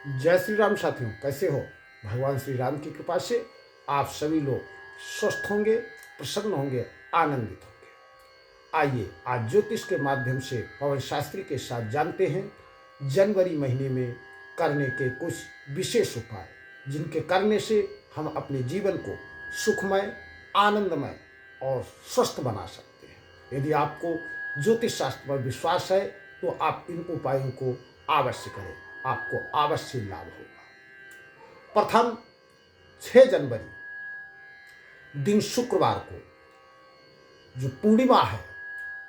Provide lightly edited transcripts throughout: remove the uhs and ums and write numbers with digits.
जय श्री राम साथियों, कैसे हो? भगवान श्री राम की कृपा से आप सभी लोग स्वस्थ होंगे, प्रसन्न होंगे, आनंदित होंगे। आइए आज ज्योतिष के माध्यम से पवन शास्त्री के साथ जानते हैं जनवरी महीने में करने के कुछ विशेष उपाय, जिनके करने से हम अपने जीवन को सुखमय, आनंदमय और स्वस्थ बना सकते हैं। यदि आपको ज्योतिष शास्त्र पर विश्वास है तो आप इन उपायों को अवश्य करें, आपको अवश्य लाभ होगा। प्रथम, 6 जनवरी दिन शुक्रवार को जो पूर्णिमा है,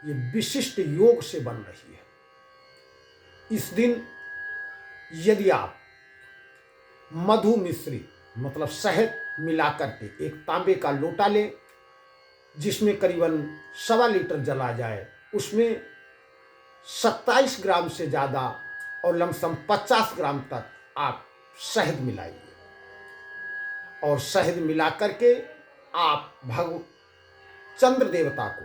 ये विशिष्ट योग से बन रही है। इस दिन यदि आप मधु मिश्रित मतलब शहद मिलाकर के एक तांबे का लोटा लें, जिसमें करीबन 1.25 लीटर जल आ जाए, उसमें 27 ग्राम से ज़्यादा और लमसम 50 ग्राम तक आप शहद मिलाइए और शहद मिला करके आप चंद्र देवता को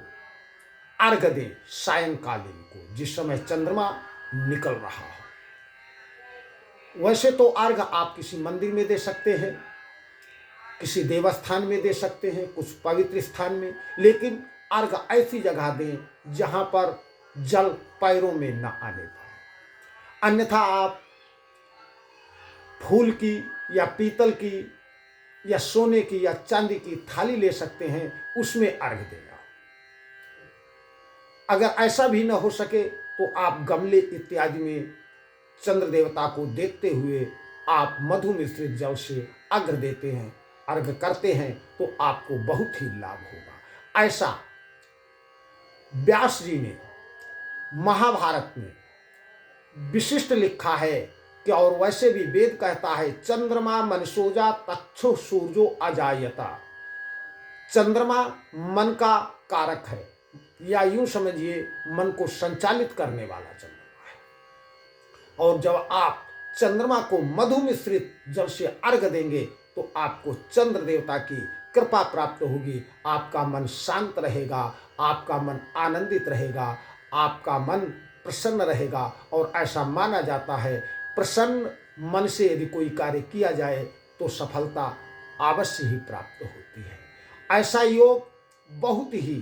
अर्घ्य दें सायंकालीन को, जिस समय चंद्रमा निकल रहा हो। वैसे तो अर्घ्य आप किसी मंदिर में दे सकते हैं, किसी देवस्थान में दे सकते हैं, कुछ पवित्र स्थान में, लेकिन अर्घ्य ऐसी जगह दें जहां पर जल पैरों में न आने पाए। अन्यथा आप फूल की या पीतल की या सोने की या चांदी की थाली ले सकते हैं, उसमें अर्घ्य देना। अगर ऐसा भी न हो सके तो आप गमले इत्यादि में चंद्र देवता को देखते हुए आप मधु मिश्रित जल से अर्घ्य देते हैं, अर्घ्य करते हैं, तो आपको बहुत ही लाभ होगा। ऐसा व्यास जी ने महाभारत में विशिष्ट लिखा है कि, और वैसे भी वेद कहता है, चंद्रमा मनसोजा तक्षु सूर्यो अजायता। चंद्रमा मन का कारक है, या यूं समझिए मन को संचालित करने वाला चंद्रमा है। और जब आप चंद्रमा को मधु मिश्रित जल से अर्घ्य देंगे तो आपको चंद्र देवता की कृपा प्राप्त होगी, आपका मन शांत रहेगा, आपका मन आनंदित रहेगा, आपका मन प्रसन्न रहेगा। और ऐसा माना जाता है, प्रसन्न मन से यदि कोई कार्य किया जाए तो सफलता अवश्य ही प्राप्त होती है। ऐसा योग बहुत ही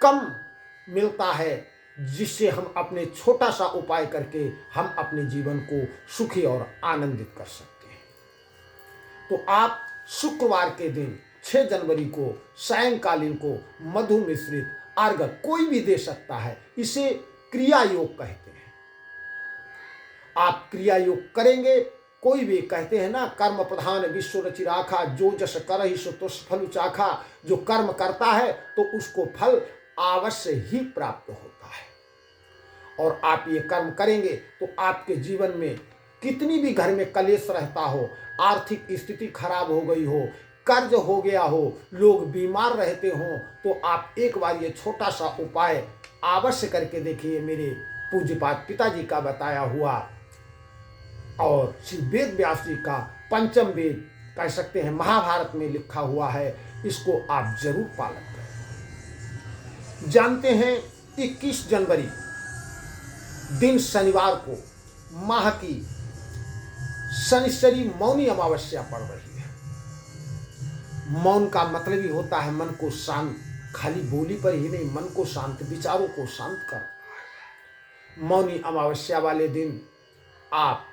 कम मिलता है, जिससे हम अपने छोटा सा उपाय करके हम अपने जीवन को सुखी और आनंदित कर सकते हैं। तो आप शुक्रवार के दिन 6 जनवरी को सायंकालीन को मधु मिश्रित अर्घ्य कोई भी दे सकता है। इसे क्रिया योग कहते हैं। आप क्रिया योग करेंगे, कोई भी कहते हैं ना, कर्म प्रधान विश्व रचि राखा, जो जस करहि सो तुस फल चाखा। जो कर्म करता है तो उसको फल अवश्य ही प्राप्त होता है। और आप ये कर्म करेंगे तो आपके जीवन में कितनी भी घर में कलेश रहता हो, आर्थिक स्थिति खराब हो गई हो, कर्ज हो गया हो, लोग बीमार रहते हों, तो आप एक बार ये छोटा सा उपाय अवश्य करके देखिए। मेरे पूज्यपाद पिताजी का बताया हुआ और श्री वेद व्यास जी का पंचम वेद कह सकते हैं, महाभारत में लिखा हुआ है, इसको आप जरूर पालन करें। जानते हैं 21 जनवरी दिन शनिवार को माह की शनिश्चरी मौनी अमावस्या पड़ रही है। मौन का मतलब ही होता है मन को शांत, खाली बोली पर ही नहीं, मन को शांत, विचारों को शांत कर। मौनी अमावस्या वाले दिन आप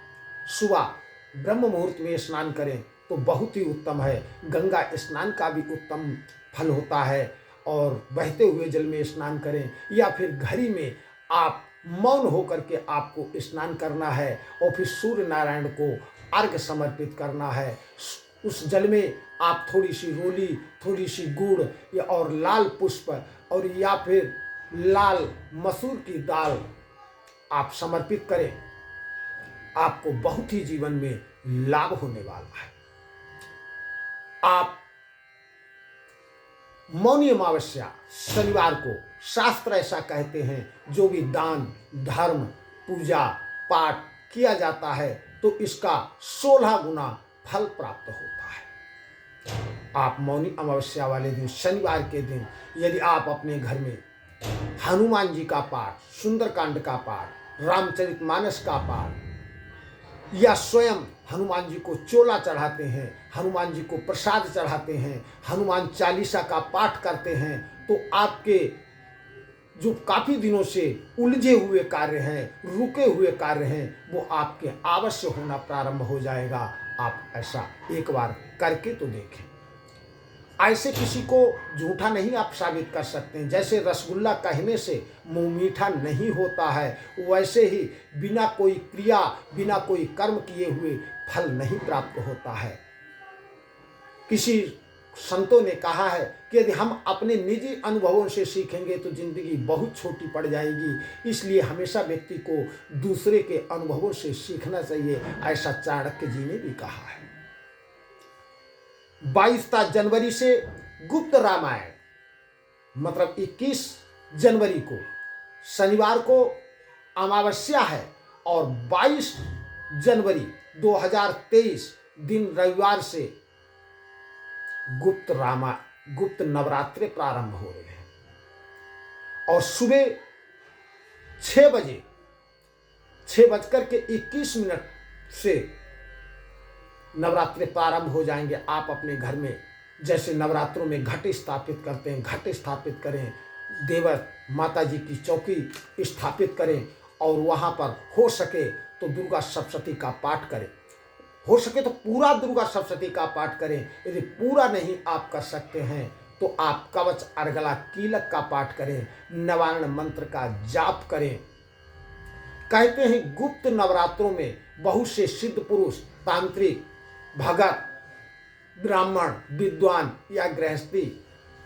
सुबह ब्रह्म मुहूर्त में स्नान करें तो बहुत ही उत्तम है। गंगा स्नान का भी उत्तम फल होता है, और बहते हुए जल में स्नान करें, या फिर घड़ी में आप मौन होकर के आपको स्नान करना है और फिर सूर्य नारायण को अर्घ्य समर्पित करना है। उस जल में आप थोड़ी सी रोली, थोड़ी सी गुड़ या और लाल पुष्प और या फिर लाल मसूर की दाल आप समर्पित करें, आपको बहुत ही जीवन में लाभ होने वाला है। आप मौनी अमावस्या शनिवार को, शास्त्र ऐसा कहते हैं, जो भी दान धर्म पूजा पाठ किया जाता है तो इसका 16 गुना फल प्राप्त होता है। आप मौनी अमावस्या वाले दिन, शनिवार के दिन, यदि आप अपने घर में हनुमान जी का पाठ, सुंदरकांड का पाठ, रामचरितमानस का पाठ या स्वयं हनुमान जी को चोला चढ़ाते हैं, हनुमान जी को प्रसाद चढ़ाते हैं, हनुमान चालीसा का पाठ करते हैं, तो आपके जो काफ़ी दिनों से उलझे हुए कार्य हैं, रुके हुए कार्य हैं, वो आपके अवश्य होना प्रारंभ हो जाएगा। आप ऐसा एक बार करके तो देखें। ऐसे किसी को झूठा नहीं आप साबित कर सकते हैं। जैसे रसगुल्ला कहने से मुंह मीठा नहीं होता है, वैसे ही बिना कोई क्रिया, बिना कोई कर्म किए हुए फल नहीं प्राप्त होता है। किसी संतों ने कहा है कि यदि हम अपने निजी अनुभवों से सीखेंगे तो जिंदगी बहुत छोटी पड़ जाएगी, इसलिए हमेशा व्यक्ति को दूसरे के अनुभवों से सीखना चाहिए, ऐसा चाणक्य जी ने भी कहा है। 22 जनवरी से गुप्त रामायण, मतलब 21 जनवरी को शनिवार को अमावस्या है और 22 जनवरी 2023 दिन रविवार से गुप्त नवरात्रे प्रारंभ हो रहे हैं और सुबह 6:21 से नवरात्रे प्रारंभ हो जाएंगे। आप अपने घर में जैसे नवरात्रों में घट स्थापित करते हैं, घट स्थापित करें, देवर माता जी की चौकी स्थापित करें और वहाँ पर हो सके तो दुर्गा सप्तशती का पाठ करें। हो सके तो पूरा दुर्गा सप्तशती का पाठ करें। यदि पूरा नहीं आप कर सकते हैं तो आप कवच अर्गला कीलक का पाठ करें, नवारण मंत्र का जाप करें। कहते हैं गुप्त नवरात्रों में बहुत से सिद्ध पुरुष, तांत्रिक, भगत, ब्राह्मण, विद्वान या गृहस्थी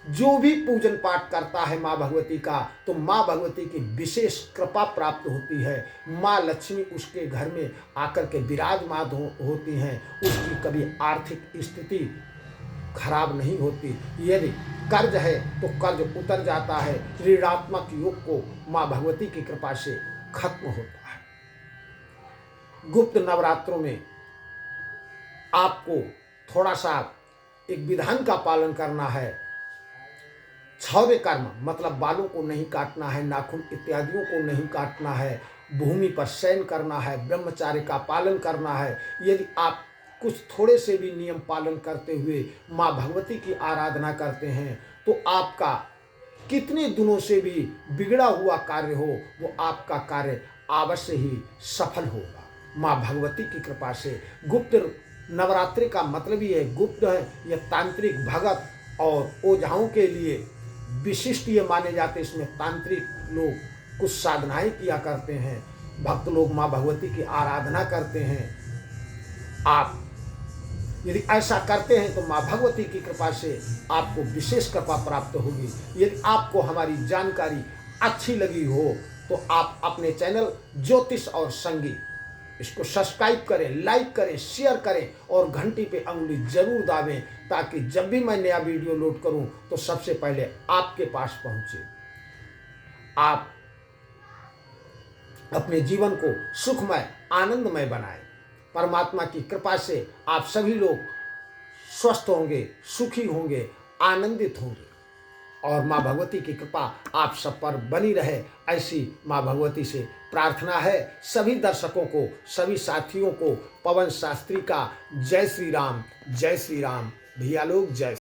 जो भी पूजन पाठ करता है माँ भगवती का, तो माँ भगवती की विशेष कृपा प्राप्त होती है। माँ लक्ष्मी उसके घर में आकर के विराजमान होती हैं, उसकी कभी आर्थिक स्थिति खराब नहीं होती। यदि कर्ज है तो कर्ज उतर जाता है, ऋणात्मक योग को माँ भगवती की कृपा से खत्म होता है। गुप्त नवरात्रों में आपको थोड़ा सा एक विधान का पालन करना है। क्षौर्य कर्म मतलब बालों को नहीं काटना है, नाखून इत्यादियों को नहीं काटना है, भूमि पर शयन करना है, ब्रह्मचार्य का पालन करना है। यदि आप कुछ थोड़े से भी नियम पालन करते हुए माँ भगवती की आराधना करते हैं तो आपका कितने दिनों से भी बिगड़ा हुआ कार्य हो वो आपका कार्य अवश्य ही सफल होगा माँ भगवती की कृपा से। गुप्त नवरात्रि का मतलब ही है, गुप्त है यह तांत्रिक, भगत और ओझाओं के लिए विशिष्ट ये माने जाते। इसमें तांत्रिक लोग कुछ साधनाएं किया करते हैं, भक्त लोग माँ भगवती की आराधना करते हैं। आप यदि ऐसा करते हैं तो माँ भगवती की कृपा से आपको विशेष कृपा प्राप्त होगी। यदि आपको हमारी जानकारी अच्छी लगी हो तो आप अपने चैनल ज्योतिष और संगीत इसको सब्सक्राइब करें, लाइक करें, शेयर करें और घंटी पे अंगुली जरूर दाबें ताकि जब भी मैं नया वीडियो लोड करूं तो सबसे पहले आपके पास पहुंचे। आप अपने जीवन को सुखमय, आनंदमय बनाएं। परमात्मा की कृपा से आप सभी लोग स्वस्थ होंगे, सुखी होंगे, आनंदित होंगे और माँ भगवती की कृपा आप सब पर बनी रहे, ऐसी माँ भगवती से प्रार्थना है। सभी दर्शकों को, सभी साथियों को पवन शास्त्री का जय श्री राम, जय श्री राम। भैया लोग जय।